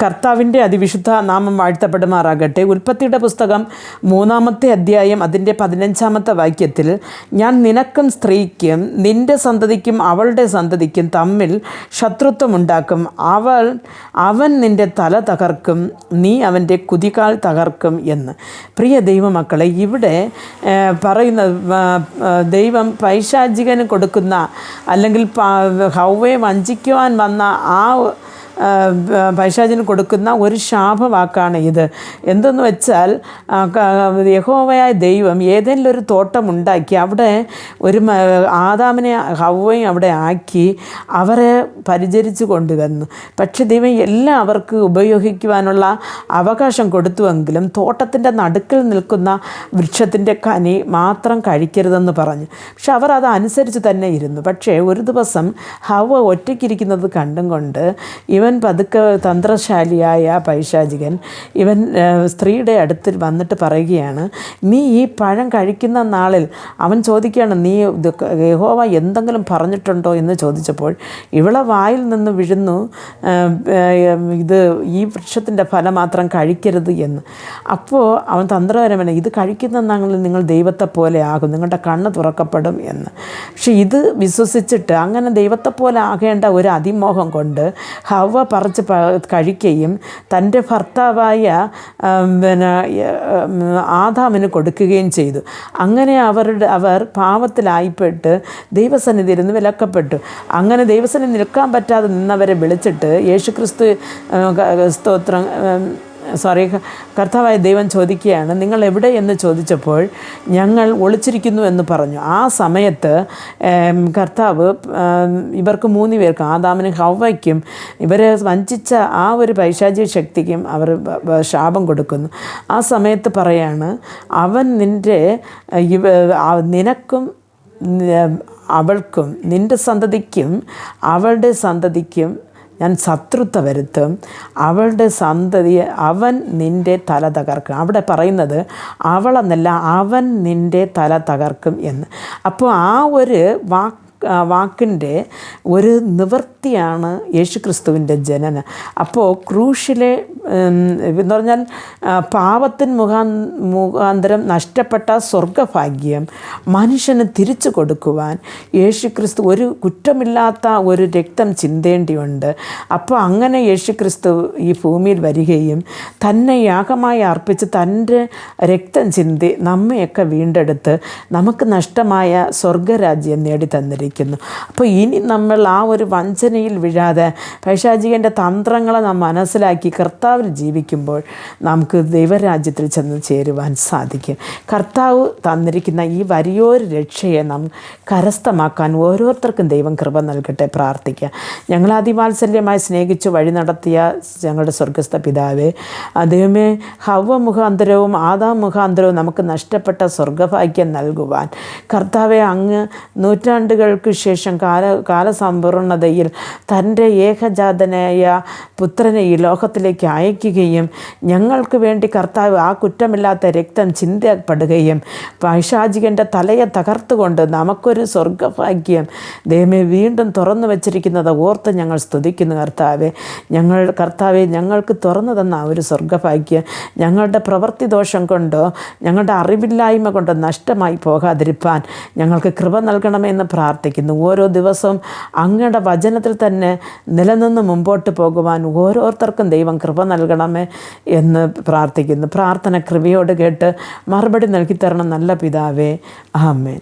കർത്താവിൻ്റെ അതിവിശുദ്ധ നാമം വാഴ്ത്തപ്പെടുമാറാകട്ടെ. ഉൽപ്പത്തിയുടെ പുസ്തകം 3-ാമത്തെ അധ്യായം അതിൻ്റെ 15-ാമത്തെ വാക്യത്തിൽ, ഞാൻ നിനക്കും സ്ത്രീക്കും നിൻ്റെ സന്തതിക്കും അവളുടെ സന്തതിക്കും തമ്മിൽ ശത്രുത്വമുണ്ടാക്കും. അവൻ നിൻ്റെ തല തകർക്കും, നീ അവൻ്റെ കുതികാൽ തകർക്കും എന്ന്. പ്രിയ ദൈവമക്കളെ, ഇവിടെ പറയുന്ന ദൈവം പൈശാചികന് കൊടുക്കുന്ന, അല്ലെങ്കിൽ ഹവ്വയെ വഞ്ചിക്കുവാൻ വന്ന ആ പൈശാചിന് കൊടുക്കുന്ന ഒരു ശാപവാക്കാണ് ഇത്. എന്തെന്ന് വെച്ചാൽ, യഹോവയായ ദൈവം ഏതെങ്കിലും ഒരു തോട്ടമുണ്ടാക്കി അവിടെ ഒരു ആദാമിനെ ഹവ്വയും അവിടെ ആക്കി അവരെ പരിചരിച്ചു കൊണ്ടുവന്നു. പക്ഷെ ദൈവം എല്ലാം അവർക്ക് ഉപയോഗിക്കുവാനുള്ള അവകാശം കൊടുത്തുവെങ്കിലും തോട്ടത്തിൻ്റെ നടുക്കിൽ നിൽക്കുന്ന വൃക്ഷത്തിൻ്റെ കനി മാത്രം കഴിക്കരുതെന്ന് പറഞ്ഞു. പക്ഷെ അവർ അത് അനുസരിച്ച് തന്നെ ഇരുന്നു. പക്ഷേ ഒരു ദിവസം ഹവ്വ ഒറ്റയ്ക്കിരിക്കുന്നത് കണ്ടും കൊണ്ട് ഇവൻ പതുക്കെ തന്ത്രശാലിയായ പൈശാചികൻ സ്ത്രീയുടെ അടുത്ത് വന്നിട്ട് പറയുകയാണ്, നീ ഈ പഴം കഴിക്കുന്ന നാളിൽ, അവൻ ചോദിക്കുകയാണ്, നീ യഹോവ എന്തെങ്കിലും പറഞ്ഞിട്ടുണ്ടോ എന്ന് ചോദിച്ചപ്പോൾ ഇവളെ വായിൽ നിന്ന് വീഴുന്നു, ഈ വൃക്ഷത്തിൻ്റെ ഫലം മാത്രം കഴിക്കരുത് എന്ന്. അപ്പോൾ അവൻ തന്ത്രപരമാണ്, ഇത് കഴിക്കുന്ന നാളിൽ നിങ്ങൾ ദൈവത്തെ പോലെ ആകും, നിങ്ങളുടെ കണ്ണ് തുറക്കപ്പെടും എന്ന്. പക്ഷെ ഇത് വിശ്വസിച്ചിട്ട് അങ്ങനെ ദൈവത്തെ പോലെ ആകേണ്ട ഒരു അതിമോഹം കൊണ്ട് ഹവ്വ പറിച്ച് കഴിക്കുകയും തൻ്റെ ഭർത്താവായ ആദാമിന് കൊടുക്കുകയും ചെയ്തു. അങ്ങനെ അവർ പാപത്തിലായിപ്പെട്ട് ദൈവസന്നിധിയിൽ നിന്ന് വിലക്കപ്പെട്ടു. അങ്ങനെ ദൈവസന്നിധി നിൽക്കാൻ പറ്റാതെ നിന്നവരെ വിളിച്ചിട്ട് യേശുക്രിസ്തു കർത്താവായ ദൈവം ചോദിക്കുകയാണ്, നിങ്ങൾ എവിടെ എന്ന് ചോദിച്ചപ്പോൾ ഞങ്ങൾ ഒളിച്ചിരിക്കുന്നു എന്ന് പറഞ്ഞു. ആ സമയത്ത് കർത്താവ് ഇവർക്ക് 3 പേർക്കും, ആദാമിനും ഹവ്വയ്ക്കും, ഇവരെ വഞ്ചിച്ച ആ ഒരു പൈശാചിക ശക്തിക്കും അവർ ശാപം കൊടുക്കുന്നു. ആ സമയത്ത് പറയാണ്, അവൻ നിനക്കും അവൾക്കും നിൻ്റെ സന്തതിക്കും അവളുടെ സന്തതിക്കും ഞാൻ ശത്രുത വരുത്തും, അവളുടെ സന്തതിയെ അവൻ നിൻ്റെ തല തകർക്കും. അവിടെ പറയുന്നത് അവളെന്നല്ല, അവൻ നിൻ്റെ തല തകർക്കും എന്ന്. അപ്പോൾ ആ ഒരു വാക്കിൻ്റെ ഒരു നിവൃത്തിയാണ് യേശുക്രിസ്തുവിൻ്റെ ജനനം. അപ്പോൾ ക്രൂശിലെ എന്ന് പറഞ്ഞാൽ പാപത്തിന് മുഖാന്തരം നഷ്ടപ്പെട്ട സ്വർഗഭാഗ്യം മനുഷ്യന് തിരിച്ചു കൊടുക്കുവാൻ യേശുക്രിസ്തു ഒരു കുറ്റമില്ലാത്ത ഒരു രക്തം ചിന്തേണ്ടിയുണ്ട്. അപ്പോൾ അങ്ങനെ യേശുക്രിസ്തു ഈ ഭൂമിയിൽ വരികയും തന്നെ യാഗമായി അർപ്പിച്ച് തൻ്റെ രക്തം ചിന്തി നമ്മയൊക്കെ വീണ്ടെടുത്ത് നമുക്ക് നഷ്ടമായ സ്വർഗരാജ്യം നേടിത്തന്നിരിക്കുന്നു. അപ്പോൾ ഇനി നമ്മൾ ആ ഒരു വഞ്ചനയിൽ വീഴാതെ പൈശാചികൻ്റെ തന്ത്രങ്ങളെ നാം മനസ്സിലാക്കി കർത്താവിൽ ജീവിക്കുമ്പോൾ നമുക്ക് ദൈവരാജ്യത്തിൽ ചെന്ന് ചേരുവാൻ സാധിക്കും. കർത്താവ് തന്നിരിക്കുന്ന ഈ വലിയൊരു രക്ഷയെ നാം കരസ്ഥമാക്കാൻ ഓരോരുത്തർക്കും ദൈവം കൃപ നൽകട്ടെ. പ്രാർത്ഥിക്കുക. ഞങ്ങൾ അതിവാത്സല്യമായി സ്നേഹിച്ച് വഴി നടത്തിയ ഞങ്ങളുടെ സ്വർഗസ്ഥ പിതാവേ, ദൈവമേ, ഹവ്വ മുഖാന്തരവും ആദാം മുഖാന്തരവും നമുക്ക് നഷ്ടപ്പെട്ട സ്വർഗഭാഗ്യം നൽകുവാൻ കർത്താവെ, അങ്ങ് നൂറ്റാണ്ടുകൾക്ക് ശേഷം കാലസമ്പൂർണതയിൽ തൻ്റെ ഏകജാതനായ പുത്രനെ ഈ ലോകത്തിലേക്ക് അയക്കുകയും ഞങ്ങൾക്ക് വേണ്ടി കർത്താവ് ആ കുറ്റമില്ലാത്ത രക്തം ചിന്തപ്പെടുകയും പൈശാചികൻ്റെ തലയെ തകർത്തുകൊണ്ട് നമുക്കൊരു സ്വർഗഭാഗ്യം ദൈവമേ വീണ്ടും തുറന്നു വച്ചിരിക്കുന്നത് ഓർത്ത് ഞങ്ങൾ സ്തുതിക്കുന്നു. കർത്താവെ, ഞങ്ങൾക്ക് തുറന്നു തന്ന ഒരു സ്വർഗഭാഗ്യം ഞങ്ങളുടെ പ്രവൃത്തി ദോഷം കൊണ്ടോ ഞങ്ങളുടെ അറിവില്ലായ്മ കൊണ്ടോ നഷ്ടമായി പോകാതിരിപ്പാൻ ഞങ്ങൾക്ക് കൃപ നൽകണമെന്ന് പ്രാർത്ഥിക്കുന്നു. ഓരോ ദിവസവും അങ്ങയുടെ വചനത്തിൽ തന്നെ നിലനിന്ന് മുമ്പോട്ട് പോകുവാൻ ഓരോരുത്തർക്കും ദൈവം കൃപ നൽകണമേ എന്ന് പ്രാർത്ഥിക്കുന്നു. പ്രാർത്ഥന കൃപയോട് കേട്ട് മറുപടി നൽകിത്തരണം നല്ല പിതാവേ. ആമേൻ.